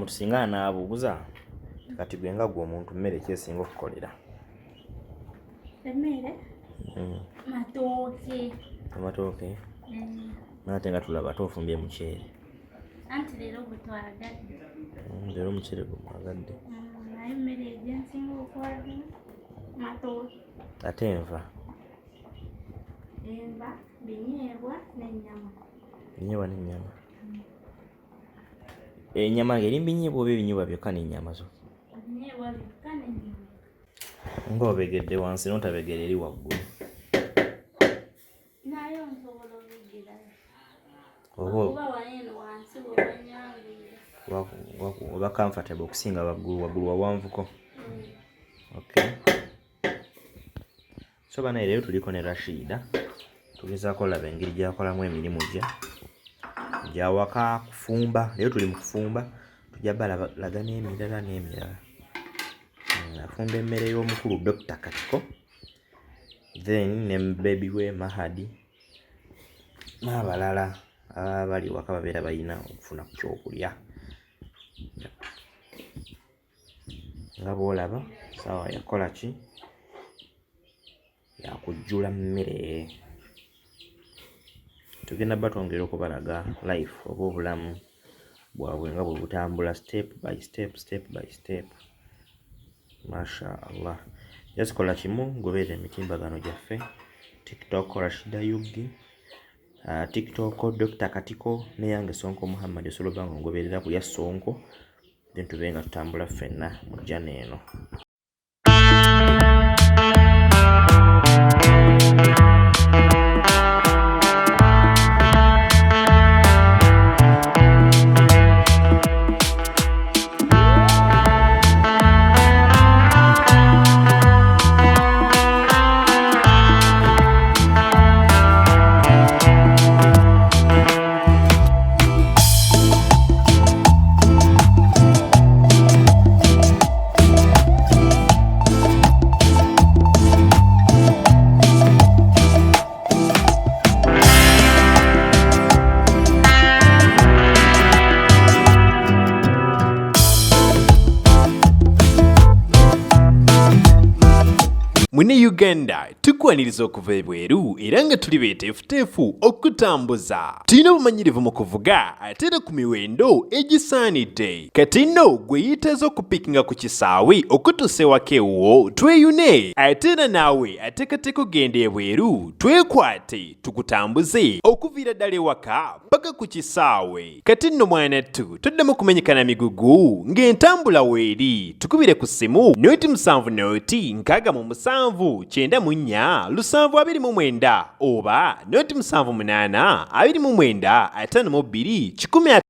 omuntu singa anaabuuza kati gwe nga gwe omuntu mmere ki esinga okukolera? Emmere? Matooke. Amatooke? Nate nga tulaba tofumbye muceere. Anti leero gwe twagadde. Leero omuceere gwe mwagadde. Naye emmere gye nsinga okwagala matooke. Ate enva? Enva, binyeebwa n'ennyama. Binyeebwa n'ennyama. Ennyama ng'eri binyeebwa oba ebinyeebwa byokka n'ennyama zo? Binyeebwa byokka n'ennyama. Ng'obegedde wansi n'otabegera eri waggulu. Naye nsobola obegerayo. Oba waeno wansi webanyangwira. oba comfortable okusinga waggulu wawanvuko. Okay. So bana leero tuliko ne Rashida. Tugezaako olaba engeri gy'akolamu emirimu gye. Gy'awaka kufumba. Leero tuli mu kufumba. Tujja balaga n'emirala. Afumba emmere y'omukulu Dr Katiko. Then ne baby we Mahadi. N'abalala abali waka babeera balina okufuna ku kyokulya. Nga bw'olaba sawa yakola ki? Yakujjula mmere. Tugenda batwongera okubalaga life oba obulamu bwabwe nga bwe butambula step by step. Masha Allah. Jasikola kimu gobeera emitimbagano gyaffe. TikTok Rashida Yugi. TikTok Dr Katiko ne yange Sonko Muhammad Soloba ngoberera ku ya Sonko. Then tubenga tutambula ffenna mu jjana eno. Mune Uganda tukwaniriza okuva ebweru era nga tuli beeteefuteefu okutambuza. Tulina obumanyirivu mu kuvuga ate era ku miwendo egisaanidde. Kati nno gwe yeetaaze okupikinga ku kisaawe okutuusa ewaka ewuwo tweyune. Ate era naawe ateekateeka genda ebweru twekwate tukutambuze okuviira ddala ewaka paka ku kisaawe. Kati nno mwanattu toddamu kumenyekana migugu ng'entambula weeri. Tukubire ku ssimu noti 7 noti 6 94 729 oba noti 78 29 52 1